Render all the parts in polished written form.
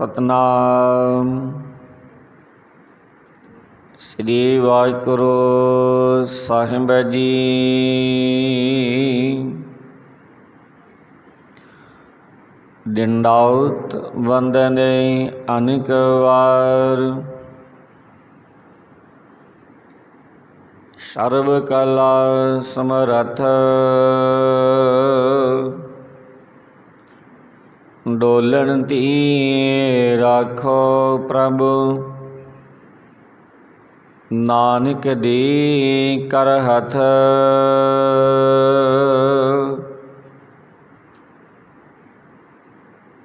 ਸਤਨਾਮ ਸ੍ਰੀ ਵਾਹਿਗੁਰੂ ਸਾਹਿਬ ਜੀ। ਡੰਡਾਉਤ ਵੰਦਨੇ ਅਨੇਕ ਵਾਰ, ਸਰਬ ਕਲਾ ਸਮਰੱਥ ਡੋਲਣ ਤੀ ਰਾਖੋ ਪ੍ਰਭੁ। ਨਾਨਕ ਦੀ ਕਰ ਹੱਥ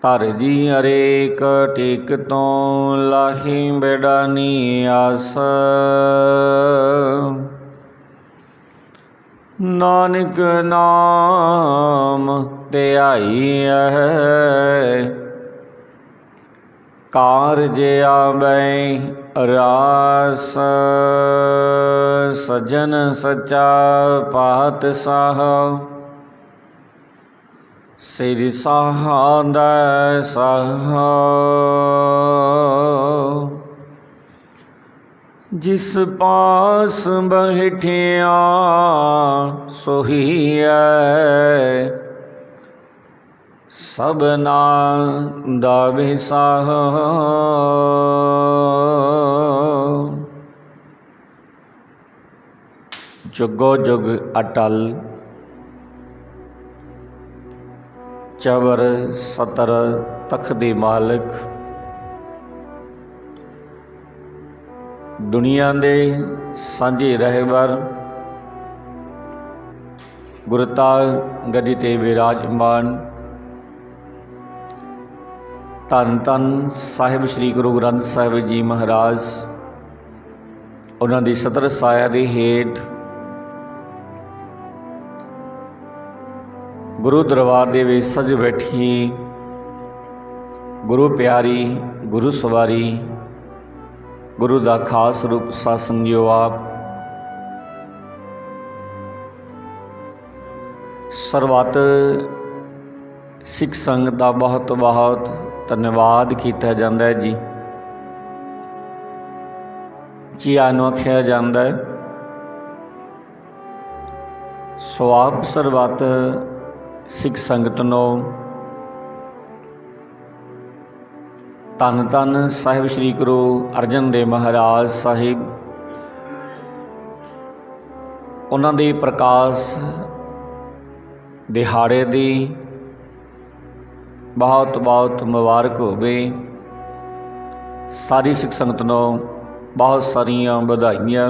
ਧਰ ਜੀ ਹਰੇਕ ਟੇਕ ਤੋਂ ਲਾਹੀ ਬੇੜਾਨੀ ਆਸ। ਨਾਨਕ ਨਾਮ ਧਿਆਈ ਹੈ ਕਾਰਜ ਆਵੈ ਰਾਸ। ਸਜਣ ਸੱਚਾ ਪਾਤਸ਼ਾਹ ਸ੍ਰੀ ਸਾਹੰਦੈ ਸਾਹ। ਜਿਸ ਪਾਸ ਬੈਠਿਆ ਸੋਹੀਐ ਸਭਨਾ ਦਾ ਵਿਸਾਹ। ਜੁਗੋ ਜੁਗ ਅਟਲ ਚਵਰ ਸਤਰ ਤਖ਼ਤ ਦੇ ਮਾਲਕ, ਦੁਨੀਆ ਦੇ ਸਾਂਝੇ ਰਹਿਬਰ, ਗੁਰਤਾ ਗੱਦੀ ਤੇ ਵਿਰਾਜਮਾਨ ਧੰਨ ਧੰਨ ਸਾਹਿਬ ਸ੍ਰੀ ਗੁਰੂ ਗ੍ਰੰਥ ਸਾਹਿਬ ਜੀ ਮਹਾਰਾਜ, ਉਹਨਾਂ ਦੀ ਸਤਰ ਸਾਇਆ ਦੇ ਹੇਠ ਗੁਰੂ ਦਰਬਾਰ ਦੇ ਵਿੱਚ ਸਜ ਬੈਠੀ ਗੁਰੂ ਪਿਆਰੀ, ਗੁਰੂ ਸਵਾਰੀ, ਗੁਰੂ ਦਾ ਖਾਸ ਰੂਪ ਸਾਸੰਗਿਓ ਆਪ ਸਰਬੱਤ ਸਿੱਖ ਸੰਗਤ ਦਾ ਬਹੁਤ ਬਹੁਤ ਧੰਨਵਾਦ ਕੀਤਾ ਜਾਂਦਾ ਹੈ ਜੀ। ਜੀ ਆਇਆਂ ਨੂੰ ਆਖਿਆ ਜਾਂਦਾ ਹੈ। ਸੋ ਆਪ ਸਰਬੱਤ ਸਿੱਖ ਸੰਗਤ ਨੂੰ ਧੰਨ ਧੰਨ ਸਾਹਿਬ ਸ੍ਰੀ ਗੁਰੂ ਅਰਜਨ ਦੇਵ ਮਹਾਰਾਜ ਸਾਹਿਬ, ਉਹਨਾਂ ਦੇ ਪ੍ਰਕਾਸ਼ ਦਿਹਾੜੇ ਦੀ ਬਹੁਤ ਬਹੁਤ ਮੁਬਾਰਕ ਹੋਵੇ। ਸਾਰੀ ਸਿੱਖ ਸੰਗਤ ਨੂੰ ਬਹੁਤ ਸਾਰੀਆਂ ਵਧਾਈਆਂ।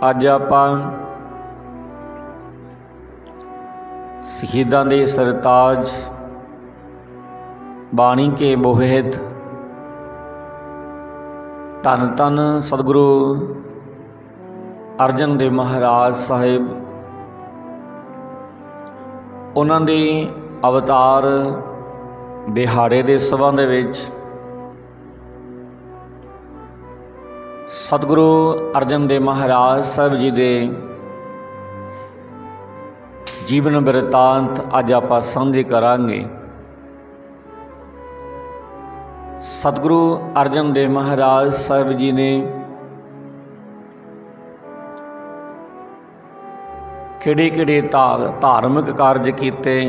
ਅੱਜ ਆਪਾਂ ਸ਼ਹੀਦਾਂ ਦੇ ਸਰਤਾਜ ਬਾਣੀ ਕੇ ਬੋਹਿਤ ਧੰਨ ਧੰਨ ਸਤਿਗੁਰੂ ਅਰਜਨ ਦੇਵ ਮਹਾਰਾਜ ਸਾਹਿਬ, ਉਹਨਾਂ ਦੇ ਅਵਤਾਰ ਦਿਹਾੜੇ ਦੇ ਸੰਬੰਧ ਵਿੱਚ ਸਤਿਗੁਰੂ ਅਰਜਨ ਦੇਵ ਮਹਾਰਾਜ ਸਾਹਿਬ ਜੀ ਦੇ ਜੀਵਨ ਬਿਰਤਾਂਤ ਅੱਜ ਆਪਾਂ ਸਾਂਝੇ ਕਰਾਂਗੇ। ਸਤਿਗੁਰੂ ਅਰਜਨ ਦੇਵ ਮਹਾਰਾਜ ਸਾਹਿਬ ਜੀ ਨੇ ਕਿਹੜੇ ਕਿਹੜੇ ਧਾਰਮਿਕ ਕਾਰਜ ਕੀਤੇ,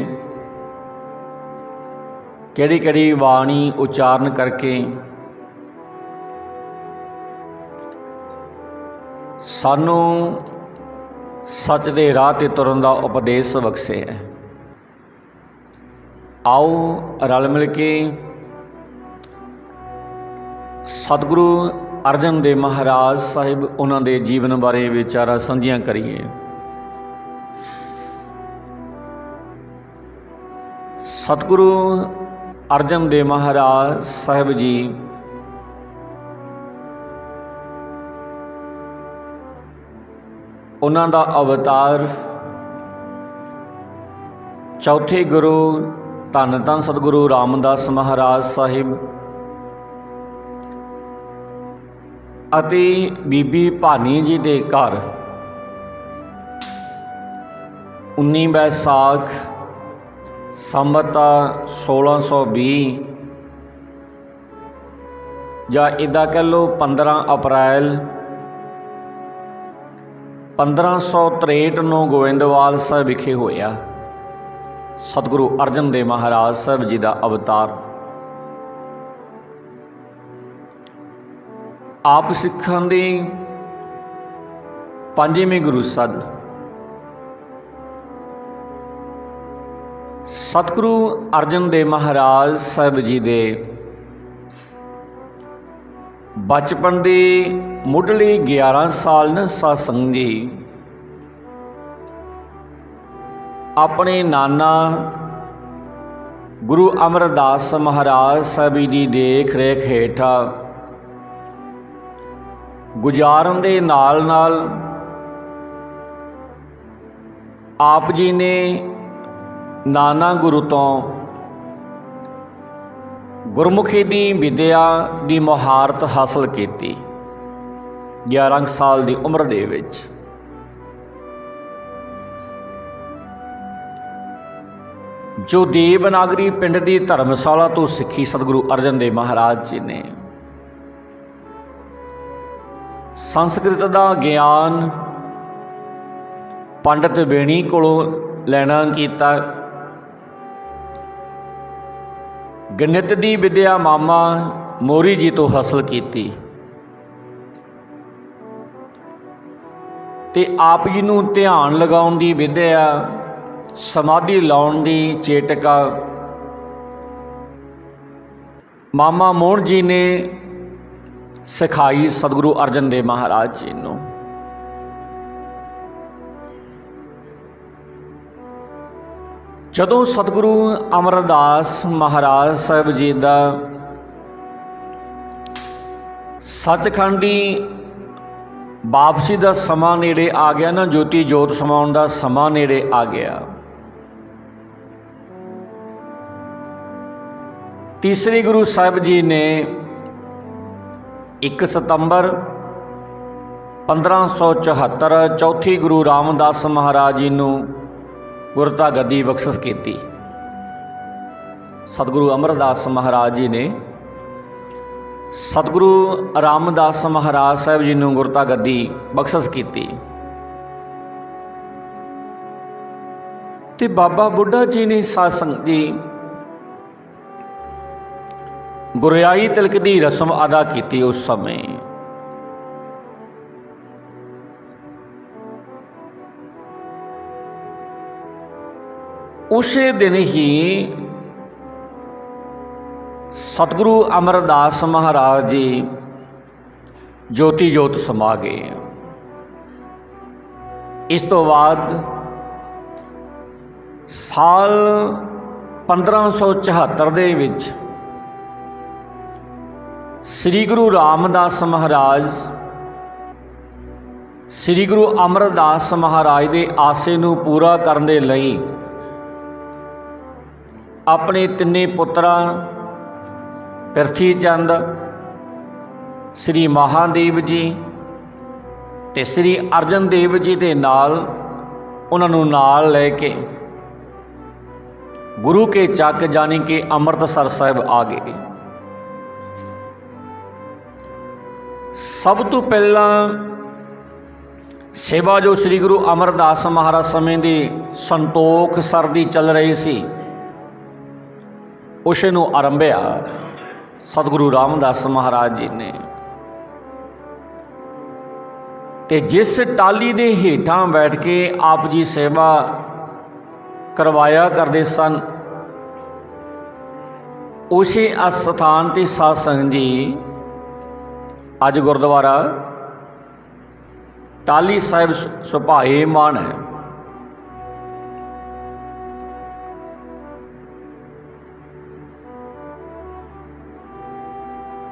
ਕਿਹੜੀ ਕਿਹੜੀ ਬਾਣੀ ਉਚਾਰਨ ਕਰਕੇ ਸਾਨੂੰ ਸੱਚ ਦੇ ਰਾਹ 'ਤੇ ਤੁਰਨ ਦਾ ਉਪਦੇਸ਼ ਬਖਸ਼ਿਆ ਹੈ। ਆਓ ਰਲ ਮਿਲ ਕੇ ਸਤਿਗੁਰੂ ਅਰਜਨ ਦੇਵ ਮਹਾਰਾਜ ਸਾਹਿਬ, ਉਹਨਾਂ ਦੇ ਜੀਵਨ ਬਾਰੇ ਵਿਚਾਰਾਂ ਸਾਂਝੀਆਂ ਕਰੀਏ। ਸਤਿਗੁਰੂ ਅਰਜਨ ਦੇਵ ਮਹਾਰਾਜ ਸਾਹਿਬ ਜੀ ਉਹਨਾਂ ਦਾ ਅਵਤਾਰ ਚੌਥੇ ਗੁਰੂ ਧੰਨ ਧੰਨ ਸਤਿਗੁਰੂ ਰਾਮਦਾਸ ਮਹਾਰਾਜ ਸਾਹਿਬ ਅਤੇ ਬੀਬੀ ਭਾਨੀ ਜੀ ਦੇ ਘਰ 19 ਵੈਸਾਖ ਸੰਮਤ 1620 ਜਾਂ ਇੱਦਾਂ ਕਹਿ ਲਓ 15 ਅਪ੍ਰੈਲ 1563 ਨੂੰ ਗੋਇੰਦਵਾਲ ਸਾਹਿਬ ਵਿਖੇ ਹੋਇਆ। ਸਤਿਗੁਰੂ ਅਰਜਨ ਦੇਵ ਮਹਾਰਾਜ ਸਾਹਿਬ ਜੀ ਦਾ ਅਵਤਾਰ। ਆਪ ਸਿੱਖਾਂ ਦੇ ਪੰਜਵੇਂ ਗੁਰੂ ਸਨ। ਸਤਿਗੁਰੂ ਅਰਜਨ ਦੇਵ ਮਹਾਰਾਜ ਸਾਹਿਬ ਜੀ ਦੇ ਬਚਪਨ ਦੇ ਮੁੱਢਲੇ 11 ਸਾਲ ਨਾ ਸਾਧ ਸੰਗਤ ਜੀ ਆਪਣੇ ਨਾਨਾ ਗੁਰੂ ਅਮਰਦਾਸ ਮਹਾਰਾਜ ਸਾਹਿਬ ਦੀ ਦੇਖ ਰੇਖ ਹੇਠਾਂ ਗੁਜ਼ਾਰਨ ਦੇ ਨਾਲ ਨਾਲ ਆਪ ਜੀ ਨੇ ਨਾਨਾ ਗੁਰੂ ਤੋਂ ਗੁਰਮੁਖੀ ਦੀ ਵਿਦਿਆ ਦੀ ਮੁਹਾਰਤ ਹਾਸਲ ਕੀਤੀ 11 ਸਾਲ ਦੀ ਉਮਰ ਦੇ ਵਿੱਚ। ਜੋ ਦੇਵਨਾਗਰੀ ਪਿੰਡ ਦੀ ਧਰਮਸ਼ਾਲਾ ਤੋਂ ਸਿੱਖੀ ਸਤਿਗੁਰੂ ਅਰਜਨ ਦੇਵ ਮਹਾਰਾਜ ਜੀ ਨੇ। ਸੰਸਕ੍ਰਿਤ ਦਾ ਗਿਆਨ ਪੰਡਤ ਬੇਣੀ ਕੋਲੋਂ ਲੈਣਾ ਕੀਤਾ। ਗਣਿਤ ਦੀ ਵਿਦਿਆ ਮਾਮਾ ਮੋਰੀ ਜੀ ਤੋਂ ਹਾਸਲ ਕੀਤੀ ਤੇ ਆਪ ਜੀ ਨੂੰ ਧਿਆਨ ਲਗਾਉਣ ਦੀ ਵਿਦਿਆ, ਸਮਾਧੀ ਲਾਉਣ ਦੀ ਚੇਟਕਾ ਮਾਮਾ ਮੋਹਨ ਜੀ ਨੇ ਸਿਖਾਈ ਸਤਿਗੁਰੂ ਅਰਜਨ ਦੇਵ ਮਹਾਰਾਜ ਜੀ ਨੂੰ। ਜਦੋਂ ਸਤਿਗੁਰੂ ਅਮਰਦਾਸ ਮਹਾਰਾਜ ਸਾਹਿਬ ਜੀ ਦਾ ਸੱਚਖੰਡੀ ਵਾਪਸੀ ਦਾ ਸਮਾਂ ਨੇੜੇ ਆ ਗਿਆ ਨਾ, ਜੋਤੀ ਜੋਤ ਸਮਾਉਣ ਦਾ ਸਮਾਂ ਨੇੜੇ ਆ ਗਿਆ। ਤੀਸਰੇ ਗੁਰੂ ਸਾਹਿਬ ਜੀ ਨੇ 1 ਸਤੰਬਰ 1574 ਚੌਥੀ ਗੁਰੂ ਰਾਮਦਾਸ ਮਹਾਰਾਜ ਜੀ ਨੂੰ ਗੁਰਤਾ ਗੱਦੀ ਬਖਸ਼ਿਸ਼ ਕੀਤੀ। ਸਤਿਗੁਰੂ ਅਮਰਦਾਸ ਮਹਾਰਾਜ ਜੀ ਨੇ ਸਤਿਗੁਰੂ ਰਾਮਦਾਸ ਮਹਾਰਾਜ ਸਾਹਿਬ ਜੀ ਨੂੰ ਗੁਰਤਾ ਗੱਦੀ ਬਖਸ਼ਿਸ਼ ਕੀਤੀ ਤੇ ਬਾਬਾ ਬੁੱਢਾ ਜੀ ਨੇ ਸਾਧ ਸੰਗਤ ਜੀ ਗੁਰਿਆਈ ਤਿਲਕ ਦੀ ਰਸਮ ਅਦਾ ਕੀਤੀ। ਉਸ ਸਮੇਂ ਉਸੇ ਦਿਨ ਹੀ ਸਤਿਗੁਰੂ ਅਮਰਦਾਸ ਮਹਾਰਾਜ ਜੀ ਜੋਤੀ ਜੋਤ ਸਮਾ ਗਏ। ਇਸ ਤੋਂ ਬਾਅਦ ਸਾਲ 1574 ਦੇ ਵਿੱਚ ਸ੍ਰੀ ਗੁਰੂ ਰਾਮਦਾਸ ਮਹਾਰਾਜ ਸ੍ਰੀ ਗੁਰੂ ਅਮਰਦਾਸ ਮਹਾਰਾਜ ਦੇ ਆਸੇ ਨੂੰ ਪੂਰਾ ਕਰਨ ਦੇ ਲਈ ਆਪਣੇ ਤਿੰਨੇ ਪੁੱਤਰਾਂ ਪ੍ਰਿਥੀ ਚੰਦ, ਸ੍ਰੀ ਮਹਾਦੇਵ ਜੀ ਤੇ ਸ੍ਰੀ ਅਰਜਨ ਦੇਵ ਜੀ ਦੇ ਨਾਲ ਉਹਨਾਂ ਨੂੰ ਨਾਲ ਲੈ ਕੇ ਗੁਰੂ ਕੇ ਚੱਕ ਜਾਨੀ ਕਿ ਅੰਮ੍ਰਿਤਸਰ ਸਾਹਿਬ ਆ ਗਏ। ਸਭ ਤੋਂ ਪਹਿਲਾਂ ਸੇਵਾ ਜੋ ਸ੍ਰੀ ਗੁਰੂ ਅਮਰਦਾਸ ਮਹਾਰਾਜ ਸਮੇਂ ਦੀ ਸੰਤੋਖ ਸਰ ਦੀ ਚੱਲ ਰਹੀ ਸੀ ਉਸ ਨੂੰ ਆਰੰਭਿਆ ਸਤਿਗੁਰੂ ਰਾਮਦਾਸ ਮਹਾਰਾਜ ਜੀ ਨੇ। ਤੇ ਜਿਸ ਟਾਲੀ ਦੇ ਹੇਠਾਂ ਬੈਠ ਕੇ ਆਪ ਜੀ ਸੇਵਾ ਕਰਵਾਇਆ ਕਰਦੇ ਸਨ ਉਸੇ ਅਸਥਾਨ ਤੇ ਸਾਧ ਸੰਗਤ ਜੀ ਅੱਜ ਗੁਰਦੁਆਰਾ ਟਾਹਲੀ ਸਾਹਿਬ ਸੁਭਾਏਮਾਨ ਹੈ।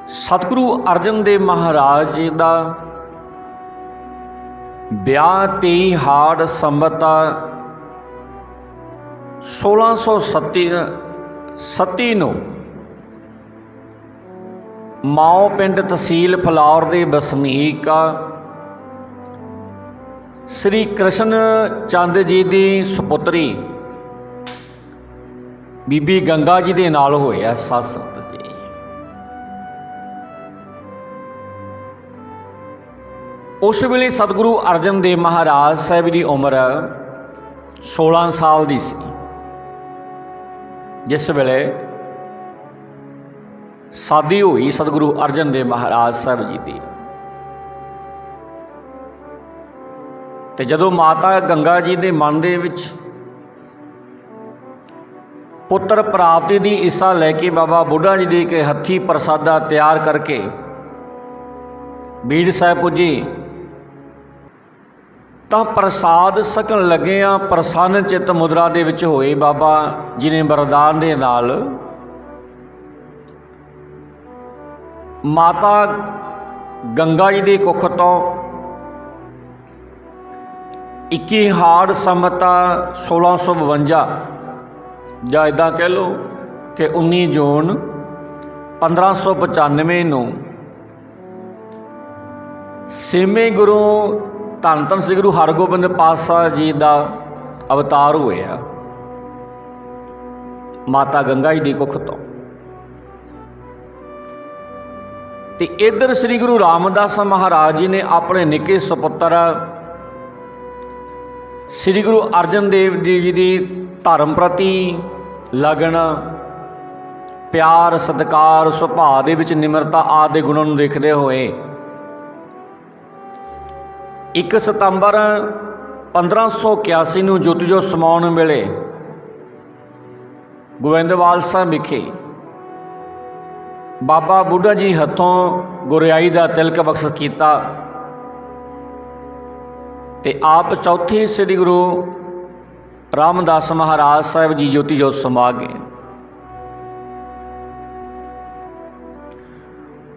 ਸਤਿਗੁਰੂ ਅਰਜਨ ਦੇਵ ਮਹਾਰਾਜ ਜੀ ਦਾ ਵਿਆਹ 23 ਹਾੜ ਸੰਮਤ 1637 ਨੂੰ ਮਾਓ ਪਿੰਡ ਤਹਿਸੀਲ ਫਲੌਰ ਦੇ ਵਸਨੀਕ ਸ੍ਰੀ ਕ੍ਰਿਸ਼ਨ ਚੰਦ ਜੀ ਦੀ ਸੁਪੁੱਤਰੀ ਬੀਬੀ ਗੰਗਾ ਜੀ ਦੇ ਨਾਲ ਹੋਇਆ ਸਾਧ ਸੰਗਤ ਜੀ। ਉਸ ਵੇਲੇ ਸਤਿਗੁਰੂ ਅਰਜਨ ਦੇਵ ਮਹਾਰਾਜ ਸਾਹਿਬ ਦੀ ਉਮਰ 16 ਸਾਲ ਦੀ ਸੀ, ਜਿਸ ਵੇਲੇ ਸਾਦੀ ਹੋਈ ਸਤਿਗੁਰੂ ਅਰਜਨ ਦੇਵ ਮਹਾਰਾਜ ਸਾਹਿਬ ਜੀ ਦੀ। ਤੇ ਜਦੋਂ ਮਾਤਾ ਗੰਗਾ ਜੀ ਦੇ ਮਨ ਦੇ ਵਿੱਚ ਪੁੱਤਰ ਪ੍ਰਾਪਤੀ ਦੀ ਇੱਛਾ ਲੈ ਕੇ ਬਾਬਾ ਬੁੱਢਾ ਜੀ ਦੇ ਕੇ ਹੱਥੀਂ ਪ੍ਰਸਾਦਾ ਤਿਆਰ ਕਰਕੇ ਬੀੜ ਸਾਹਿਬ ਪੁੱਜੀ, ਤਾਂ ਪ੍ਰਸਾਦ ਛਕਣ ਲੱਗਿਆਂ ਪ੍ਰਸੰਨ ਚਿੱਤ ਮੁਦਰਾ ਦੇ ਵਿੱਚ ਹੋਏ ਬਾਬਾ ਜੀ ਨੇ ਵਰਦਾਨ ਦੇ ਨਾਲ ਮਾਤਾ ਗੰਗਾ ਜੀ ਦੀ ਕੁੱਖ ਤੋਂ 21 ਹਾੜ ਸੰਮਤ 1652 ਜਾਂ ਇੱਦਾਂ ਕਹਿ ਲਓ ਕਿ 19 ਜੂਨ 1595 ਨੂੰ ਛੇਵੇਂ ਗੁਰੂ ਧੰਨ ਧੰਨ ਸ੍ਰੀ ਗੁਰੂ ਹਰਗੋਬਿੰਦ ਪਾਤਸ਼ਾਹ ਜੀ ਦਾ ਅਵਤਾਰ ਹੋਇਆ ਮਾਤਾ ਗੰਗਾ ਜੀ ਦੀ ਕੁੱਖ ਤੋਂ। ਤੇ ਇੱਧਰ ਸ੍ਰੀ ਗੁਰੂ ਰਾਮਦਾਸ ਮਹਾਰਾਜ ਜੀ ਨੇ ਆਪਣੇ ਨਿੱਕੇ ਸੁਪੁੱਤਰ ਸ੍ਰੀ ਗੁਰੂ ਅਰਜਨ ਦੇਵ ਜੀ ਦੀ ਧਰਮ ਪ੍ਰਤੀ ਲਗਨ, ਪਿਆਰ, ਸਤਿਕਾਰ, ਸੁਭਾਅ ਦੇ ਵਿੱਚ ਨਿਮਰਤਾ ਆਦਿ ਦੇ ਗੁਣਾਂ ਨੂੰ ਦੇਖਦੇ ਹੋਏ 1 ਸਤੰਬਰ 1581 ਨੂੰ ਜੋਤੀ ਜੋਤ ਸਮਾਉਣ ਵੇਲੇ ਗੋਬਿੰਦਵਾਲ ਸਾਹਿਬ ਵਿਖੇ ਬਾਬਾ ਬੁੱਢਾ ਜੀ ਹੱਥੋਂ ਗੁਰਿਆਈ ਦਾ ਤਿਲਕ ਬਖਸ਼ ਕੀਤਾ ਤੇ ਆਪ ਚੌਥੇ ਸ੍ਰੀ ਗੁਰੂ ਰਾਮਦਾਸ ਮਹਾਰਾਜ ਸਾਹਿਬ ਜੀ ਜੋਤੀ ਜੋਤ ਸਮਾ ਗਏ।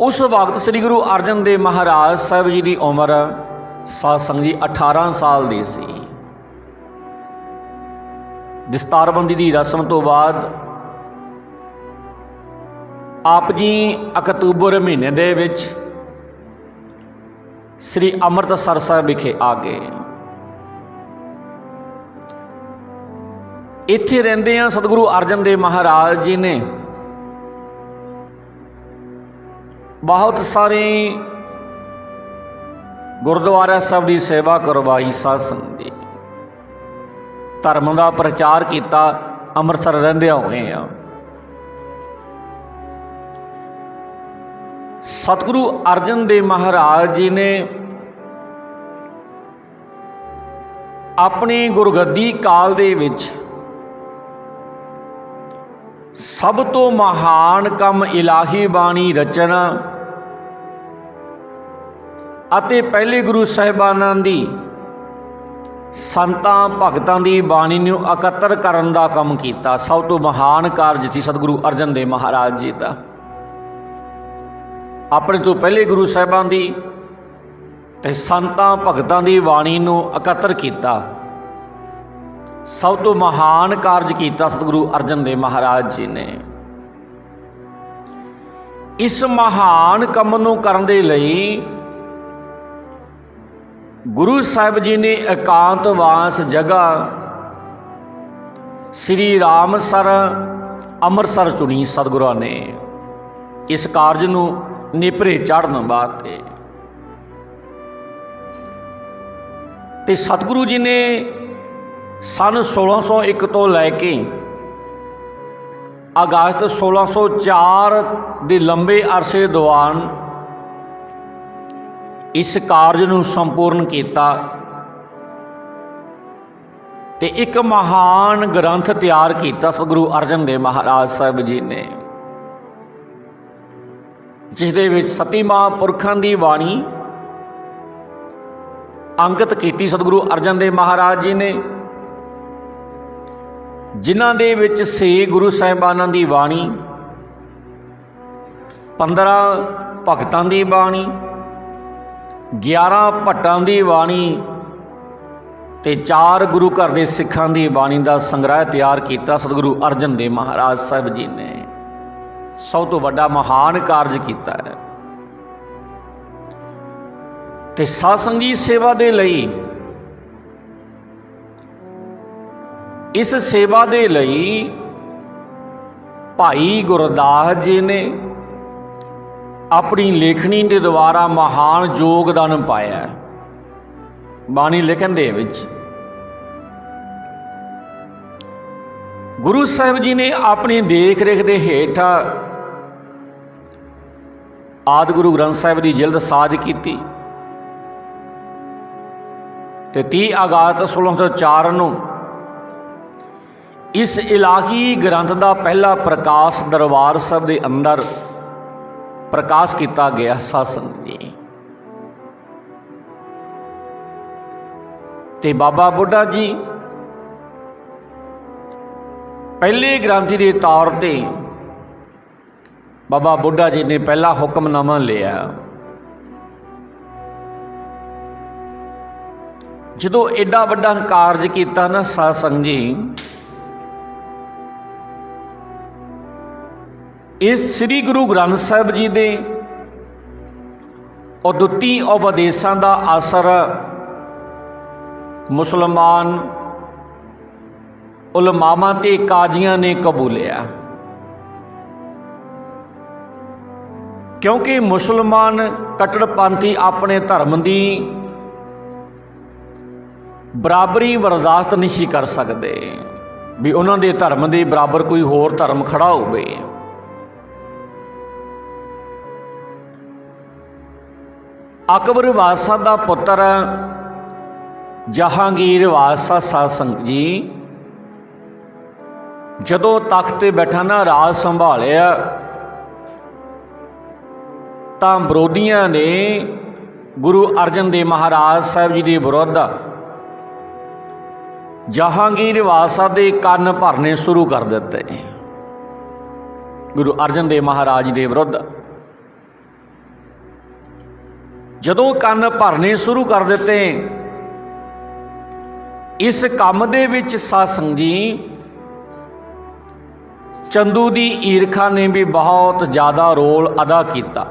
ਉਸ ਵਕਤ ਸ੍ਰੀ ਗੁਰੂ ਅਰਜਨ ਦੇਵ ਮਹਾਰਾਜ ਸਾਹਿਬ ਜੀ ਦੀ ਉਮਰ ਸਾਧ ਸੰਗਤ ਜੀ 18 ਸਾਲ ਦੀ ਸੀ। ਦਸਤਾਰਬੰਦੀ ਦੀ ਰਸਮ ਤੋਂ ਬਾਅਦ ਆਪ ਜੀ ਅਕਤੂਬਰ ਮਹੀਨੇ ਦੇ ਵਿੱਚ ਸ੍ਰੀ ਅੰਮ੍ਰਿਤਸਰ ਸਾਹਿਬ ਵਿਖੇ ਆ ਗਏ। ਇੱਥੇ ਰਹਿੰਦਿਆਂ ਸਤਿਗੁਰੂ ਅਰਜਨ ਦੇਵ ਮਹਾਰਾਜ ਜੀ ਨੇ ਬਹੁਤ ਸਾਰੇ ਗੁਰਦੁਆਰਾ ਸਾਹਿਬ ਦੀ ਸੇਵਾ ਕਰਵਾਈ। ਸਾਧ ਸੰਗਤ ਜੀ ਧਰਮ ਦਾ ਪ੍ਰਚਾਰ ਕੀਤਾ ਅੰਮ੍ਰਿਤਸਰ ਰਹਿੰਦਿਆਂ ਹੋਏ ਆ। ਸਤਿਗੁਰੂ ਅਰਜਨ ਦੇਵ ਮਹਾਰਾਜ ਜੀ ਨੇ ਆਪਣੀ ਗੁਰਗੱਦੀ ਕਾਲ ਦੇ ਵਿੱਚ ਸਭ ਤੋਂ ਮਹਾਨ ਕੰਮ ਇਲਾਹੀ ਬਾਣੀ ਰਚਨਾ ਅਤੇ ਪਹਿਲੇ ਗੁਰੂ ਸਾਹਿਬਾਨਾਂ ਦੀ ਸੰਤਾਂ ਭਗਤਾਂ ਦੀ ਬਾਣੀ ਨੂੰ ਇਕੱਤਰ ਕਰਨ ਦਾ ਕੰਮ ਕੀਤਾ। ਸਭ ਤੋਂ ਮਹਾਨ ਕਾਰਜ ਸੀ ਸਤਿਗੁਰੂ ਅਰਜਨ ਦੇਵ ਮਹਾਰਾਜ ਜੀ ਦਾ। ਆਪਣੇ ਤੋਂ ਪਹਿਲੇ ਗੁਰੂ ਸਾਹਿਬਾਂ ਦੀ ਤੇ ਸੰਤਾਂ ਭਗਤਾਂ ਦੀ ਬਾਣੀ ਨੂੰ ਇਕੱਤਰ ਕੀਤਾ। ਸਭ ਤੋਂ ਮਹਾਨ ਕਾਰਜ ਕੀਤਾ ਸਤਿਗੁਰੂ ਅਰਜਨ ਦੇਵ ਮਹਾਰਾਜ ਜੀ ਨੇ। ਇਸ ਮਹਾਨ ਕੰਮ ਨੂੰ ਕਰਨ ਦੇ ਲਈ ਗੁਰੂ ਸਾਹਿਬ ਜੀ ਨੇ ਇਕਾਂਤਵਾਸ ਜਗ੍ਹਾ ਸ੍ਰੀ ਰਾਮਸਰ ਅੰਮ੍ਰਿਤਸਰ ਚੁਣੀ ਸਤਿਗੁਰਾਂ ਨੇ ਇਸ ਕਾਰਜ ਨੂੰ ਨੇਪਰੇ ਚਾੜਨ ਵਾਸਤੇ। ਤੇ ਸਤਿਗੁਰੂ ਜੀ ਨੇ ਸਨ 1601 ਤੋਂ ਲੈ ਕੇ ਅਗਸਤ 1604 ਦੇ ਲੰਬੇ ਅਰਸੇ ਦੌਰਾਨ ਇਸ ਕਾਰਜ ਨੂੰ ਸੰਪੂਰਨ ਕੀਤਾ ਤੇ ਇੱਕ ਮਹਾਨ ਗ੍ਰੰਥ ਤਿਆਰ ਕੀਤਾ ਸਤਿਗੁਰੂ ਅਰਜਨ ਦੇਵ ਮਹਾਰਾਜ ਸਾਹਿਬ ਜੀ ਨੇ, ਜਿਸ ਦੇ ਵਿੱਚ ਸਤੀ ਮਹਾਂਪੁਰਖਾਂ ਦੀ ਬਾਣੀ ਅੰਕਿਤ ਕੀਤੀ ਸਤਿਗੁਰੂ ਅਰਜਨ ਦੇਵ ਮਹਾਰਾਜ ਜੀ ਨੇ, ਜਿਨ੍ਹਾਂ ਦੇ ਵਿੱਚ 6 ਗੁਰੂ ਸਾਹਿਬਾਨਾਂ ਦੀ ਬਾਣੀ, 15 ਭਗਤਾਂ ਦੀ ਬਾਣੀ, 11 ਭੱਟਾਂ ਦੀ ਬਾਣੀ ਤੇ 4 ਗੁਰੂ ਘਰ ਦੇ ਸਿੱਖਾਂ ਦੀ ਬਾਣੀ ਦਾ ਸੰਗ੍ਰਹਿ ਤਿਆਰ ਕੀਤਾ ਸਤਿਗੁਰੂ ਅਰਜਨ ਦੇਵ ਮਹਾਰਾਜ ਸਾਹਿਬ ਜੀ ਨੇ। ਸਭ ਤੋਂ ਵੱਡਾ ਮਹਾਨ ਕਾਰਜ ਕੀਤਾ ਹੈ। ਤੇ ਸਾਧ ਸੰਗਤ ਸੇਵਾ ਦੇ ਲਈ, ਇਸ ਸੇਵਾ ਦੇ ਲਈ ਭਾਈ ਗੁਰਦਾਸ ਜੀ ਨੇ ਆਪਣੀ ਲੇਖਣੀ ਦੇ ਦੁਆਰਾ ਮਹਾਨ ਯੋਗਦਾਨ ਪਾਇਆ ਬਾਣੀ ਲਿਖਣ ਦੇ ਵਿੱਚ। ਗੁਰੂ ਸਾਹਿਬ ਜੀ ਨੇ ਆਪਣੀ ਦੇਖ ਰੇਖ ਦੇ ਹੇਠ ਆਦਿ ਗੁਰੂ ਗ੍ਰੰਥ ਸਾਹਿਬ ਦੀ ਜਿਲਦ ਸਾਜ ਕੀਤੀ ਤੇ 30 ਅਗਸਤ 1604 ਨੂੰ ਇਸ ਇਲਾਹੀ ਗ੍ਰੰਥ ਦਾ ਪਹਿਲਾ ਪ੍ਰਕਾਸ਼ ਦਰਬਾਰ ਸਾਹਿਬ ਦੇ ਅੰਦਰ ਪ੍ਰਕਾਸ਼ ਕੀਤਾ ਗਿਆ। ਸਾਸੰਗ ਜੀ ਤੇ ਬਾਬਾ ਬੁੱਢਾ ਜੀ ਪਹਿਲੇ ਗ੍ਰੰਥੀ ਦੇ ਤੌਰ ਤੇ ਬਾਬਾ ਬੁੱਢਾ ਜੀ ਨੇ ਪਹਿਲਾ ਹੁਕਮਨਾਮਾ ਲਿਆ। ਜਦੋਂ ਐਡਾ ਵੱਡਾ ਕਾਰਜ ਕੀਤਾ ਨਾ ਸਾਧ ਸੰਗਤ ਜੀ, ਇਸ ਸ੍ਰੀ ਗੁਰੂ ਗ੍ਰੰਥ ਸਾਹਿਬ ਜੀ ਦੇ ਉਦੁੱਤੀ ਉਪਦੇਸ਼ਾਂ ਦਾ ਅਸਰ ਮੁਸਲਮਾਨ ਉਲਮਾਵਾਂ ਤੇ ਕਾਜ਼ੀਆਂ ਨੇ ਕਬੂਲਿਆ, ਕਿਉਂਕਿ ਮੁਸਲਮਾਨ ਕੱਟੜਪੰਥੀ ਆਪਣੇ ਧਰਮ ਦੀ ਬਰਾਬਰੀ ਬਰਦਾਸ਼ਤ ਨਹੀਂ ਸੀ ਕਰ ਸਕਦੇ ਵੀ ਉਹਨਾਂ ਦੇ ਧਰਮ ਦੇ ਬਰਾਬਰ ਕੋਈ ਹੋਰ ਧਰਮ ਖੜਾ ਹੋਵੇ। ਅਕਬਰ ਬਾਦਸ਼ਾਹ ਦਾ ਪੁੱਤਰ ਜਹਾਂਗੀਰ ਬਾਦਸ਼ਾਹ ਸਾਧ ਸੰਗਤ ਜੀ ਜਦੋਂ ਤਖਤ ਤੇ ਬੈਠਾ ਨਾ ਰਾਜ ਸੰਭਾਲਿਆ ਤਾਂ ਵਿਰੋਧੀਆਂ ਨੇ ਗੁਰੂ ਅਰਜਨ ਦੇਵ ਮਹਾਰਾਜ ਸਾਹਿਬ ਜੀ ਦੇ ਵਿਰੁੱਧ ਜਹਾਂਗੀਰ ਬਾਦਸ਼ਾਹ ਦੇ ਕੰਨ ਭਰਨੇ ਸ਼ੁਰੂ ਕਰ ਦਿੱਤੇ। ਗੁਰੂ ਅਰਜਨ ਦੇਵ ਮਹਾਰਾਜ ਦੇ ਵਿਰੁੱਧ ਜਦੋਂ ਕੰਨ ਭਰਨੇ ਸ਼ੁਰੂ ਕਰ ਦਿੱਤੇ, ਇਸ ਕੰਮ ਦੇ ਵਿੱਚ ਸਾਧ ਸੰਗਤ ਜੀ ਚੰਦੂ ਦੀ ਈਰਖਾ ਨੇ ਵੀ ਬਹੁਤ ਜ਼ਿਆਦਾ ਰੋਲ ਅਦਾ ਕੀਤਾ,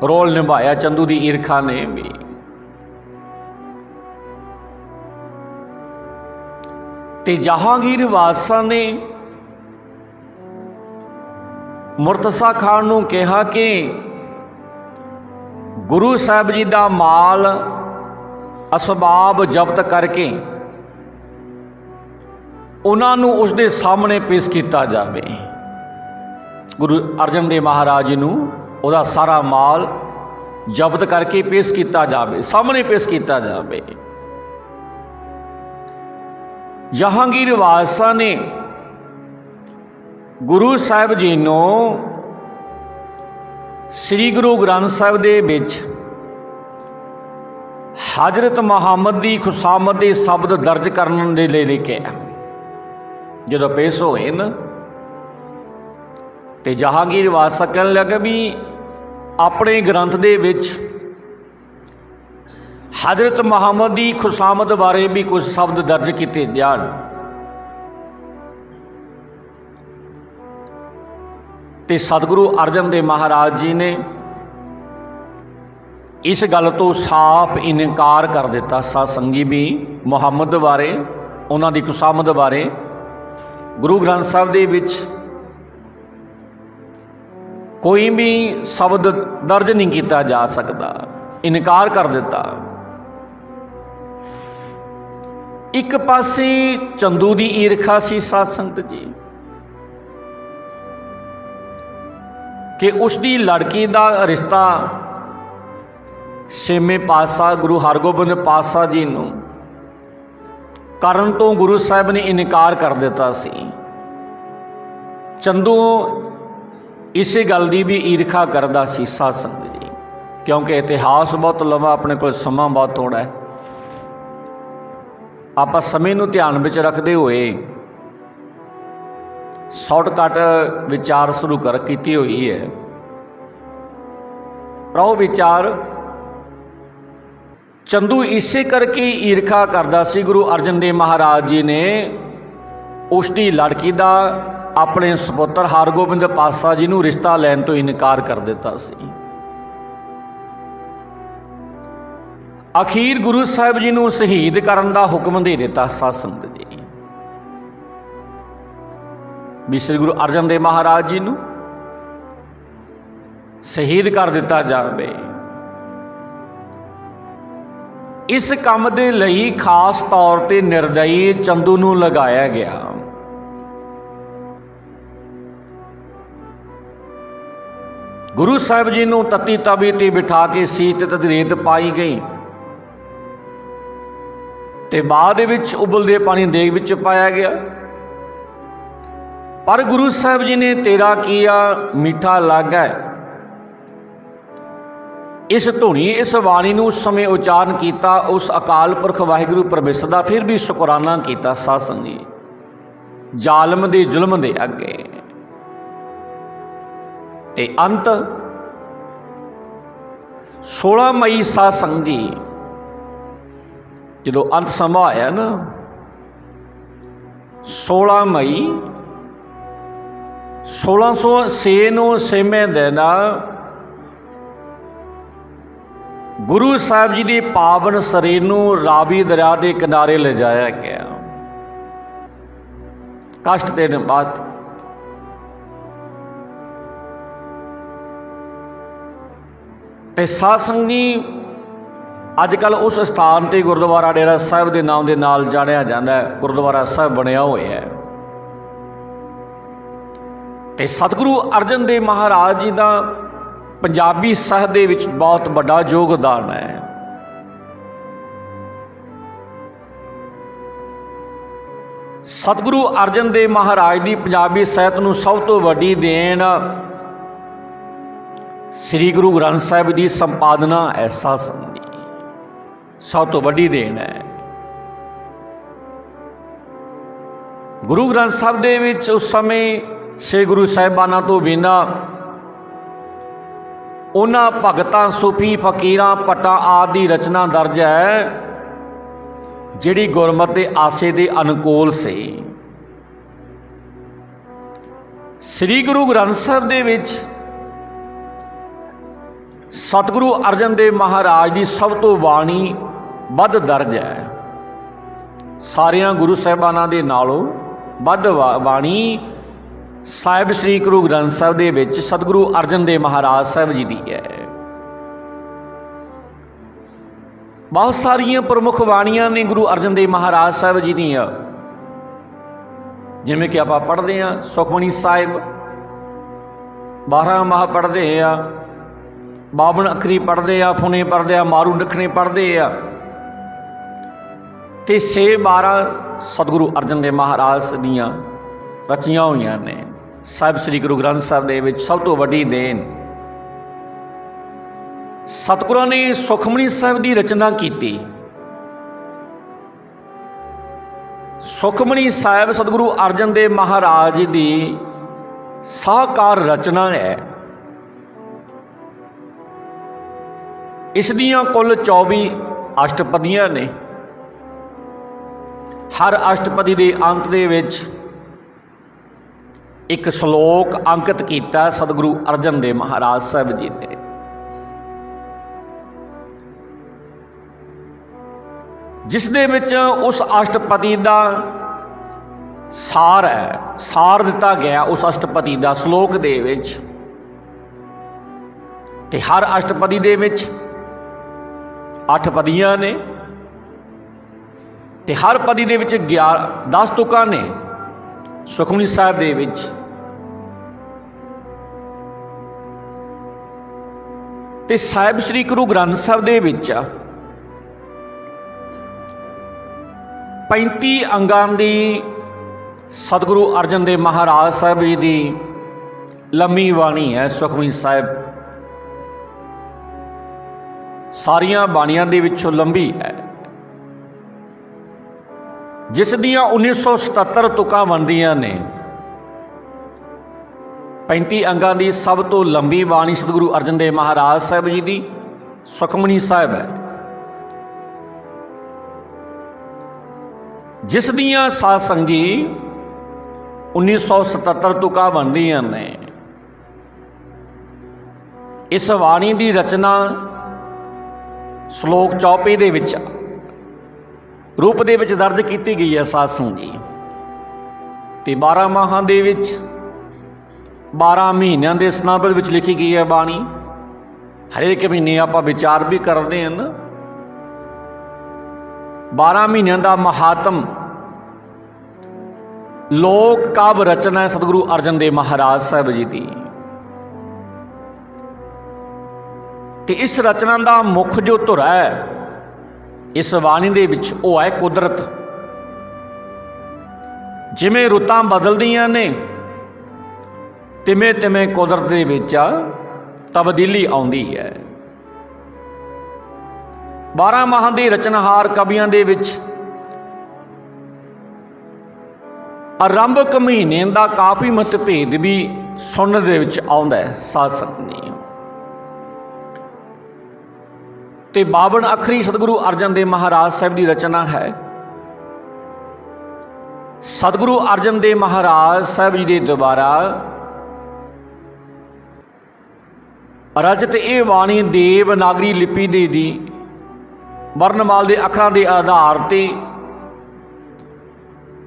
ਰੋਲ ਨਿਭਾਇਆ ਚੰਦੂ ਦੀ ਈਰਖਾ ਨੇ ਵੀ। ਤੇ ਜਹਾਂਗੀਰ ਬਾਦਸ਼ਾਹ ਨੇ ਮੁਰਤਜ਼ਾ ਖਾਨ ਨੂੰ ਕਿਹਾ ਕਿ ਗੁਰੂ ਸਾਹਿਬ ਜੀ ਦਾ ਮਾਲ ਅਸਬਾਬ ਜ਼ਬਤ ਕਰਕੇ ਉਹਨਾਂ ਨੂੰ ਉਸ ਦੇ ਸਾਹਮਣੇ ਪੇਸ਼ ਕੀਤਾ ਜਾਵੇ। ਗੁਰੂ ਅਰਜਨ ਦੇਵ ਮਹਾਰਾਜ ਜੀ ਨੂੰ ਉਹਦਾ ਸਾਰਾ ਮਾਲ ਜ਼ਬਤ ਕਰਕੇ ਪੇਸ਼ ਕੀਤਾ ਜਾਵੇ, ਸਾਹਮਣੇ ਪੇਸ਼ ਕੀਤਾ ਜਾਵੇ। ਜਹਾਂਗੀਰ ਬਾਦਸ਼ਾਹ ਨੇ ਗੁਰੂ ਸਾਹਿਬ ਜੀ ਨੂੰ ਸ੍ਰੀ ਗੁਰੂ ਗ੍ਰੰਥ ਸਾਹਿਬ ਦੇ ਵਿੱਚ ਹਜ਼ਰਤ ਮੁਹੰਮਦ ਦੀ ਖੁਸ਼ਾਮਦ ਦੇ ਸ਼ਬਦ ਦਰਜ ਕਰਨ ਦੇ ਲਈ ਲਿਖਿਆ। ਜਦੋਂ ਪੇਸ਼ ਹੋਏ ਨਾ ਤੇ ਜਹਾਂਗੀਰ ਬਾਦਸ਼ਾਹ ਕਹਿਣ ਲੱਗਾ ਵੀ ਆਪਣੇ ਗ੍ਰੰਥ ਦੇ ਵਿੱਚ ਹਜ਼ਰਤ ਮੁਹੰਮਦ ਦੀ ਖੁਸ਼ਾਮਦ ਬਾਰੇ ਵੀ ਕੁਝ ਸ਼ਬਦ ਦਰਜ ਕੀਤੇ ਜਾਣ। ਤੇ ਸਤਿਗੁਰੂ ਅਰਜਨ ਦੇਵ ਮਹਾਰਾਜ ਜੀ ਨੇ ਇਸ ਗੱਲ ਤੋਂ ਸਾਫ਼ ਇਨਕਾਰ ਕਰ ਦਿੱਤਾ। ਸਾਧ ਸੰਗਤ ਜੀ ਵੀ ਮੁਹੰਮਦ ਬਾਰੇ, ਉਹਨਾਂ ਦੀ ਖੁਸ਼ਾਮਦ ਬਾਰੇ ਗੁਰੂ ਗ੍ਰੰਥ ਸਾਹਿਬ ਦੇ ਵਿੱਚ ਕੋਈ ਵੀ ਸ਼ਬਦ ਦਰਜ ਨਹੀਂ ਕੀਤਾ ਜਾ ਸਕਦਾ, ਇਨਕਾਰ ਕਰ ਦਿੱਤਾ। ਇੱਕ ਪਾਸੇ ਚੰਦੂ ਦੀ ਈਰਖਾ ਸੀ ਸਾਧ ਸੰਗਤ ਜੀ ਕਿ ਉਸ ਦੀ ਲੜਕੀ ਦਾ ਰਿਸ਼ਤਾ ਛੇਵੇਂ ਪਾਤਸ਼ਾਹ ਗੁਰੂ ਹਰਗੋਬਿੰਦ ਪਾਤਸ਼ਾਹ ਜੀ ਨੂੰ ਕਰਨ ਤੋਂ ਗੁਰੂ ਸਾਹਿਬ ਨੇ ਇਨਕਾਰ ਕਰ ਦਿੱਤਾ ਸੀ। ਚੰਦੂ ਇਸੇ ਗੱਲ ਦੀ ਵੀ ਈਰਖਾ ਕਰਦਾ ਸੀ ਸਾਧ ਸੰਗਤ ਜੀ, ਕਿਉਂਕਿ ਇਤਿਹਾਸ ਬਹੁਤ ਲੰਮਾ, ਆਪਣੇ ਕੋਲ ਸਮਾਂ ਬਹੁਤ ਥੋੜ੍ਹਾ ਹੈ। ਆਪਾਂ ਸਮੇਂ ਨੂੰ ਧਿਆਨ ਵਿੱਚ ਰੱਖਦੇ ਹੋਏ ਸ਼ਾਰਟਕਟ ਵਿਚਾਰ ਸ਼ੁਰੂ ਕੀਤੀ ਹੋਈ ਹੈ। ਪਰ ਉਹ ਵਿਚਾਰ ਚੰਦੂ ਇਸੇ ਕਰਕੇ ਈਰਖਾ ਕਰਦਾ ਸੀ, ਗੁਰੂ ਅਰਜਨ ਦੇਵ ਮਹਾਰਾਜ ਜੀ ਨੇ ਉਸ ਦੀ ਲੜਕੀ ਦਾ ਆਪਣੇ ਸਪੁੱਤਰ ਹਰਗੋਬਿੰਦ ਪਾਤਸ਼ਾਹ ਜੀ ਨੂੰ ਰਿਸ਼ਤਾ ਲੈਣ ਤੋਂ ਇਨਕਾਰ ਕਰ ਦਿੱਤਾ ਸੀ। ਅਖੀਰ ਗੁਰੂ ਸਾਹਿਬ ਜੀ ਨੂੰ ਸ਼ਹੀਦ ਕਰਨ ਦਾ ਹੁਕਮ ਦੇ ਦਿੱਤਾ। ਸਾਧ ਸੰਗਤ ਜੀ ਵੀ ਸ੍ਰੀ ਗੁਰੂ ਅਰਜਨ ਦੇਵ ਮਹਾਰਾਜ ਜੀ ਨੂੰ ਸ਼ਹੀਦ ਕਰ ਦਿੱਤਾ ਜਾਵੇ। ਇਸ ਕੰਮ ਦੇ ਲਈ ਖਾਸ ਤੌਰ ਤੇ ਨਿਰਦਈ ਚੰਦੂ ਨੂੰ ਲਗਾਇਆ ਗਿਆ। ਗੁਰੂ ਸਾਹਿਬ ਜੀ ਨੂੰ ਤਤੀ ਤਵੀ ਤੇ ਬਿਠਾ ਕੇ ਸੀਤ ਤੇ ਰੇਤ ਪਾਈ ਗਈ ਤੇ ਬਾਅਦ ਦੇ ਵਿੱਚ ਉਬਲਦੇ ਪਾਣੀ ਦੇਗ ਵਿੱਚ ਪਾਇਆ ਗਿਆ। ਪਰ ਗੁਰੂ ਸਾਹਿਬ ਜੀ ਨੇ ਤੇਰਾ ਕੀਆ ਮਿੱਠਾ ਲਾਗਾ, ਇਸ ਧੁਨੀ ਇਸ ਬਾਣੀ ਨੂੰ ਉਸ ਸਮੇਂ ਉਚਾਰਨ ਕੀਤਾ। ਉਸ ਅਕਾਲ ਪੁਰਖ ਵਾਹਿਗੁਰੂ ਪਰਮੇਸ਼ਰ ਦਾ ਫਿਰ ਵੀ ਸ਼ੁਕਰਾਨਾ ਕੀਤਾ। ਸਾਧ ਸੰਗਤ ਜੀ, ਜ਼ਾਲਮ ਦੇ ਜ਼ੁਲਮ ਦੇ ਅੱਗੇ ਤੇ ਅੰਤ 16 ਮਈ ਸਾਧ ਸੰਗਤ ਜੀ, ਜਦੋਂ ਅੰਤ ਸਮਾਂ ਆਇਆ ਨਾ, 16 ਮਈ 1606 ਨੂੰ ਛੇਵੇਂ ਦਿਨ ਗੁਰੂ ਸਾਹਿਬ ਜੀ ਦੇ ਪਾਵਨ ਸਰੀਰ ਨੂੰ ਰਾਵੀ ਦਰਿਆ ਦੇ ਕਿਨਾਰੇ ਲਿਜਾਇਆ ਗਿਆ। ਕਸ਼ਟ ਦੇਣ ਬਾਅਦ ਤੇ ਸਾਧ ਸੰਗਤ ਜੀ, ਅੱਜ ਕੱਲ੍ਹ ਉਸ ਸਥਾਨ ਤੇ ਗੁਰਦੁਆਰਾ ਡੇਰਾ ਸਾਹਿਬ ਦੇ ਨਾਮ ਦੇ ਨਾਲ ਜਾਣਿਆ ਜਾਂਦਾ ਹੈ, ਗੁਰਦੁਆਰਾ ਸਾਹਿਬ ਬਣਿਆ ਹੋਇਆ ਹੈ। ਤੇ ਸਤਿਗੁਰੂ ਅਰਜਨ ਦੇਵ ਮਹਾਰਾਜ ਜੀ ਦਾ ਪੰਜਾਬੀ ਸਾਹਿਤ ਦੇ ਵਿੱਚ ਬਹੁਤ ਵੱਡਾ ਯੋਗਦਾਨ ਹੈ। ਸਤਿਗੁਰੂ ਅਰਜਨ ਦੇਵ ਮਹਾਰਾਜ ਦੀ ਪੰਜਾਬੀ ਸਾਹਿਤ ਨੂੰ ਸਭ ਤੋਂ ਵੱਡੀ ਦੇਣ ਸ੍ਰੀ ਗੁਰੂ ਗ੍ਰੰਥ ਸਾਹਿਬ ਦੀ ਸੰਪਾਦਨਾ ਐਸਾ ਸਮਝੀ, ਸਭ ਤੋਂ ਵੱਡੀ ਦੇਣ ਹੈ। ਗੁਰੂ ਗ੍ਰੰਥ ਸਾਹਿਬ ਦੇ ਵਿੱਚ ਉਸ ਸਮੇਂ ਸ੍ਰੀ ਗੁਰੂ ਸਾਹਿਬਾਨਾਂ ਤੋਂ ਬਿਨਾਂ ਉਹਨਾਂ ਭਗਤਾਂ, ਸੂਫੀ, ਫਕੀਰਾਂ, ਭੱਟਾਂ ਆਦਿ ਦੀ ਰਚਨਾ ਦਰਜ ਹੈ ਜਿਹੜੀ ਗੁਰਮਤਿ ਦੇ ਆਸੇ ਦੇ ਅਨੁਕੂਲ ਸੀ। ਸ੍ਰੀ ਗੁਰੂ ਗ੍ਰੰਥ ਸਾਹਿਬ ਦੇ ਵਿੱਚ ਸਤਿਗੁਰੂ ਅਰਜਨ ਦੇਵ ਮਹਾਰਾਜ ਦੀ ਸਭ ਤੋਂ ਬਾਣੀ ਵੱਧ ਦਰਜ ਹੈ। ਸਾਰਿਆਂ ਗੁਰੂ ਸਾਹਿਬਾਨਾਂ ਦੇ ਨਾਲੋਂ ਵੱਧ ਬਾਣੀ ਸਾਹਿਬ ਸ੍ਰੀ ਗੁਰੂ ਗ੍ਰੰਥ ਸਾਹਿਬ ਦੇ ਵਿੱਚ ਸਤਿਗੁਰੂ ਅਰਜਨ ਦੇਵ ਮਹਾਰਾਜ ਸਾਹਿਬ ਜੀ ਦੀ ਹੈ। ਬਹੁਤ ਸਾਰੀਆਂ ਪ੍ਰਮੁੱਖ ਬਾਣੀਆਂ ਨੇ ਗੁਰੂ ਅਰਜਨ ਦੇਵ ਮਹਾਰਾਜ ਸਾਹਿਬ ਜੀ ਦੀਆਂ, ਜਿਵੇਂ ਕਿ ਆਪਾਂ ਪੜ੍ਹਦੇ ਹਾਂ ਸੁਖਮਨੀ ਸਾਹਿਬ, 12 ਮਾਹ ਪੜ੍ਹਦੇ ਆ, 52 ਅੱਖਰੀ ਪੜ੍ਹਦੇ ਆ, ਫੁਨੇ ਪੜ੍ਹਦੇ ਆ, ਮਾਰੂ ਨਖਣੇ ਪੜ੍ਹਦੇ ਆ, ਤੇ 6-12 ਸਤਿਗੁਰੂ ਅਰਜਨ ਦੇਵ ਮਹਾਰਾਜ ਦੀਆਂ ਰਚੀਆਂ ਹੋਈਆਂ ਨੇ। ਸਾਹਿਬ ਸ੍ਰੀ ਗੁਰੂ ਗ੍ਰੰਥ ਸਾਹਿਬ ਦੇ ਵਿੱਚ ਸਭ ਤੋਂ ਵੱਡੀ ਦੇਣ ਸਤਿਗੁਰਾਂ ਨੇ ਸੁਖਮਨੀ ਸਾਹਿਬ ਦੀ ਰਚਨਾ ਕੀਤੀ। ਸੁਖਮਨੀ ਸਾਹਿਬ ਸਤਿਗੁਰੂ ਅਰਜਨ ਦੇਵ ਮਹਾਰਾਜ ਦੀ ਸਾਕਾਰ ਰਚਨਾ ਹੈ। ਇਸ ਦੀਆਂ ਕੁੱਲ 24 ਅਸ਼ਟਪਦੀਆਂ ਨੇ। ਹਰ ਅਸ਼ਟਪਦੀ ਦੇ ਅੰਤ ਦੇ ਵਿੱਚ ਇੱਕ ਸ਼ਲੋਕ ਅੰਕਿਤ ਕੀਤਾ ਸਤਿਗੁਰੂ ਅਰਜਨ ਦੇਵ ਮਹਾਰਾਜ ਸਾਹਿਬ ਜੀ ਨੇ। ਜਿਸ ਦੇ ਵਿੱਚ ਉਸ ਅਸ਼ਟਪਦੀ ਦਾ ਸਾਰ ਹੈ, ਸਾਰ ਦਿੱਤਾ ਗਿਆ ਉਸ ਅਸ਼ਟਪਦੀ ਦਾ ਸ਼ਲੋਕ ਦੇ ਵਿੱਚ। ਤੇ ਹਰ ਅਸ਼ਟਪਦੀ ਦੇ ਵਿੱਚ 8 ਪਦੀਆਂ ਨੇ ਤੇ ਹਰ ਪਦੀ ਦੇ ਵਿੱਚ 10 ਤੁਕਾਂ ਨੇ ਸੁਖਮਨੀ ਸਾਹਿਬ ਦੇ ਵਿੱਚ। ਤੇ ਸਾਹਿਬ ਸ੍ਰੀ ਗੁਰੂ ਗ੍ਰੰਥ ਸਾਹਿਬ ਦੇ ਵਿੱਚ 35 ਅੰਗਾਂ ਦੀ ਸਤਿਗੁਰੂ ਅਰਜਨ ਦੇਵ ਮਹਾਰਾਜ ਸਾਹਿਬ ਜੀ ਦੀ ਲੰਮੀ ਬਾਣੀ ਹੈ ਸੁਖਮਨੀ ਸਾਹਿਬ। ਸਾਰੀਆਂ ਬਾਣੀਆਂ ਦੇ ਵਿੱਚੋਂ ਲੰਬੀ ਹੈ, ਜਿਸ ਦੀਆਂ 1977 ਤੁਕਾਂ ਬਣਦੀਆਂ ਨੇ। 35 ਅੰਗਾਂ ਦੀ ਸਭ ਤੋਂ ਲੰਬੀ ਬਾਣੀ ਸਤਿਗੁਰੂ ਅਰਜਨ ਦੇਵ ਮਹਾਰਾਜ ਸਾਹਿਬ ਜੀ ਦੀ ਸੁਖਮਨੀ ਸਾਹਿਬ ਹੈ, ਜਿਸ ਦੀਆਂ ਸਾਧ ਸੰਗਤ ਜੀ 1977 ਤੁਕਾਂ ਬਣਦੀਆਂ ਨੇ। ਇਸ ਬਾਣੀ ਦੀ ਰਚਨਾ ਸ਼ਲੋਕ ਚੌਪਈ ਦੇ ਵਿੱਚ ਰੂਪ ਦੇ ਵਿੱਚ ਦਰਜ ਕੀਤੀ ਗਈ ਹੈ ਸਾਧ ਸੰਗਤ ਜੀ। ਤੇ 12 ਮਾਹਾਂ ਦੇ ਵਿੱਚ 12 ਮਹੀਨਿਆਂ ਦੇ ਸਨਾਬਲ ਵਿੱਚ ਲਿਖੀ ਗਈ ਹੈ ਬਾਣੀ। ਹਰੇਕ ਮਹੀਨੇ ਆਪਾਂ ਵਿਚਾਰ ਵੀ ਕਰਦੇ ਹਨ। 12 ਮਹੀਨਿਆਂ ਦਾ ਮਹਾਤਮ ਲੋਕ ਕਾਵਿ ਰਚਨਾ ਹੈ ਸਤਿਗੁਰੂ ਅਰਜਨ ਦੇਵ ਮਹਾਰਾਜ ਸਾਹਿਬ ਜੀ ਦੀ। ਤੇ ਇਸ ਰਚਨਾ ਦਾ ਮੁੱਖ ਜੋ ਧੁਰਾ ਹੈ ਇਸ ਬਾਣੀ ਦੇ ਵਿੱਚ ਉਹ ਹੈ ਕੁਦਰਤ। ਜਿਵੇਂ ਰੁੱਤਾਂ ਬਦਲਦੀਆਂ ਨੇ ਤਿਵੇਂ ਤਿਵੇਂ ਕੁਦਰਤ ਦੇ ਵਿੱਚ ਤਬਦੀਲੀ ਆਉਂਦੀ ਹੈ। 12 ਮਾਹਾਂ ਦੇ ਰਚਨਹਾਰ ਕਵੀਆਂ ਦੇ ਵਿੱਚ ਆਰੰਭਕ ਮਹੀਨੇ ਦਾ ਕਾਫੀ ਮਤਭੇਦ ਵੀ ਸੁਣਨ ਦੇ ਵਿੱਚ ਆਉਂਦਾ ਹੈ ਸਾਧ ਸੰਗਤ ਜੀ। ਤੇ 52 ਅੱਖਰੀ ਸਤਿਗੁਰੂ ਅਰਜਨ ਦੇਵ ਮਹਾਰਾਜ ਸਾਹਿਬ ਦੀ ਰਚਨਾ ਹੈ। ਸਤਿਗੁਰੂ ਅਰਜਨ ਦੇਵ ਮਹਾਰਾਜ ਸਾਹਿਬ ਜੀ ਦੇ ਦੁਆਰਾ ਰਚਿਤ ਇਹ ਬਾਣੀ ਦੇਵਨਾਗਰੀ ਲਿਪੀ ਦੀ ਵਰਨਮਾਲ ਦੇ ਅੱਖਰਾਂ ਦੇ ਆਧਾਰ ਤੇ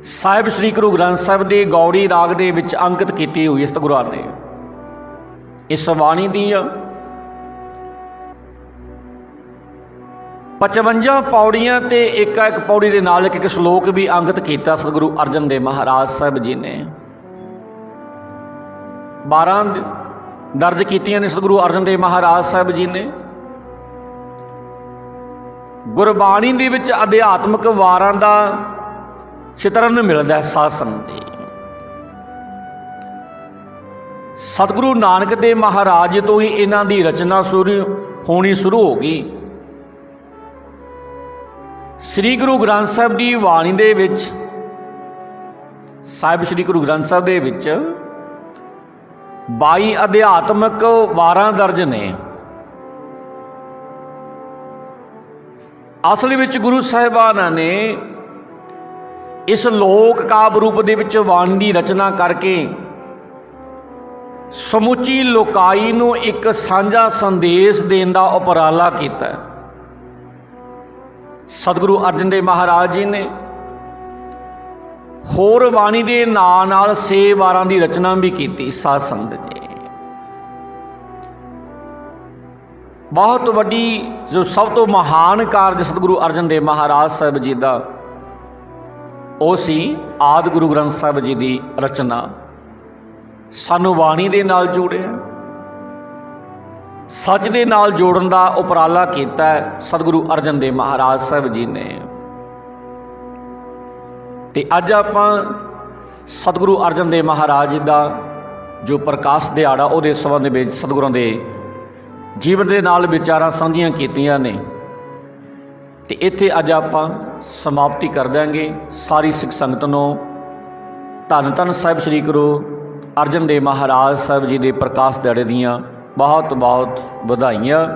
ਸਾਹਿਬ ਸ੍ਰੀ ਗੁਰੂ ਗ੍ਰੰਥ ਸਾਹਿਬ ਦੇ ਗੌੜੀ ਰਾਗ ਦੇ ਵਿੱਚ ਅੰਕਿਤ ਕੀਤੀ ਹੋਈ ਹੈ ਸਤਿਗੁਰਾਂ ਨੇ। ਇਸ ਬਾਣੀ ਦੀ 55 ਪੌੜੀਆਂ ਤੇ ਇੱਕ ਪੌੜੀ ਦੇ ਨਾਲ ਇੱਕ ਸ਼ਲੋਕ ਵੀ ਅੰਕਿਤ ਕੀਤਾ ਸਤਿਗੁਰੂ ਅਰਜਨ ਦੇਵ ਮਹਾਰਾਜ ਸਾਹਿਬ ਜੀ ਨੇ। 12 ਦਰਜ ਕੀਤੀਆਂ ਨੇ ਸਤਿਗੁਰੂ ਅਰਜਨ ਦੇਵ ਮਹਾਰਾਜ ਸਾਹਿਬ ਜੀ ਨੇ। ਗੁਰਬਾਣੀ ਦੇ ਵਿੱਚ ਅਧਿਆਤਮਕ ਵਾਰਾਂ ਦਾ ਚਿਤਰਨ ਮਿਲਦਾ ਹੈ ਸਾਧ ਸੰਗਤ ਜੀ। ਸਤਿਗੁਰੂ ਨਾਨਕ ਦੇਵ ਮਹਾਰਾਜ ਤੋਂ ਹੀ ਇਹਨਾਂ ਦੀ ਰਚਨਾ ਹੋਣੀ ਸ਼ੁਰੂ ਹੋ ਗਈ। ਸ੍ਰੀ ਗੁਰੂ ਗ੍ਰੰਥ ਸਾਹਿਬ ਦੀ ਬਾਣੀ ਦੇ ਵਿੱਚ ਸਾਹਿਬ ਸ੍ਰੀ ਗੁਰੂ ਗ੍ਰੰਥ ਸਾਹਿਬ ਦੇ ਵਿੱਚ 22 ਅਧਿਆਤਮਕ ਵਾਰਾਂ ਦਰਜ ਨੇ। ਅਸਲ ਵਿੱਚ ਗੁਰੂ ਸਾਹਿਬਾਨਾਂ ਨੇ ਇਸ ਲੋਕ ਕਾਵਿ ਰੂਪ ਦੇ ਵਿੱਚ ਬਾਣੀ ਦੀ ਰਚਨਾ ਕਰਕੇ ਸਮੁੱਚੀ ਲੋਕਾਈ ਨੂੰ ਇੱਕ ਸਾਂਝਾ ਸੰਦੇਸ਼ ਦੇਣ ਦਾ ਉਪਰਾਲਾ ਕੀਤਾ। ਸਤਿਗੁਰੂ ਅਰਜਨ ਦੇਵ ਮਹਾਰਾਜ ਜੀ ਨੇ ਹੋਰ ਬਾਣੀ ਦੇ ਨਾਲ 6 ਵਾਰਾਂ ਦੀ ਰਚਨਾ ਵੀ ਕੀਤੀ। ਸਾਧ ਸੰਗਤ ਜੀ ਬਹੁਤ ਵੱਡੀ ਜੋ ਸਭ ਤੋਂ ਮਹਾਨ ਕਾਰਜ ਸਤਿਗੁਰੂ ਅਰਜਨ ਦੇਵ ਮਹਾਰਾਜ ਸਾਹਿਬ ਜੀ ਦਾ ਉਹ ਸੀ ਆਦਿ ਗੁਰੂ ਗ੍ਰੰਥ ਸਾਹਿਬ ਜੀ ਦੀ ਰਚਨਾ। ਸਾਨੂੰ ਬਾਣੀ ਦੇ ਨਾਲ ਜੋੜਿਆ, ਸੱਚ ਦੇ ਨਾਲ ਜੋੜਨ ਦਾ ਉਪਰਾਲਾ ਕੀਤਾ ਸਤਿਗੁਰੂ ਅਰਜਨ ਦੇਵ ਮਹਾਰਾਜ ਸਾਹਿਬ ਜੀ ਨੇ। ਤੇ ਅੱਜ ਆਪਾਂ ਸਤਿਗੁਰੂ ਅਰਜਨ ਦੇਵ ਮਹਾਰਾਜ ਜੀ ਦਾ ਜੋ ਪ੍ਰਕਾਸ਼ ਦਿਹਾੜਾ ਉਹਦੇ ਸੰਬੰਧ ਵਿੱਚ ਸਤਿਗੁਰਾਂ ਦੇ ਜੀਵਨ ਦੇ ਨਾਲ ਵਿਚਾਰਾਂ ਸਾਂਝੀਆਂ ਕੀਤੀਆਂ ਨੇ। ਤੇ ਇੱਥੇ ਅੱਜ ਆਪਾਂ ਸਮਾਪਤੀ ਕਰ ਦਿਆਂਗੇ। ਸਾਰੀ ਸਿੱਖ ਸੰਗਤ ਨੂੰ ਧੰਨ ਧੰਨ ਸਾਹਿਬ ਸ੍ਰੀ ਗੁਰੂ ਅਰਜਨ ਦੇਵ ਮਹਾਰਾਜ ਸਾਹਿਬ ਜੀ ਦੇ ਪ੍ਰਕਾਸ਼ ਦਿਹਾੜੇ ਦੀਆਂ ਬਹੁਤ ਬਹੁਤ ਵਧਾਈਆਂ।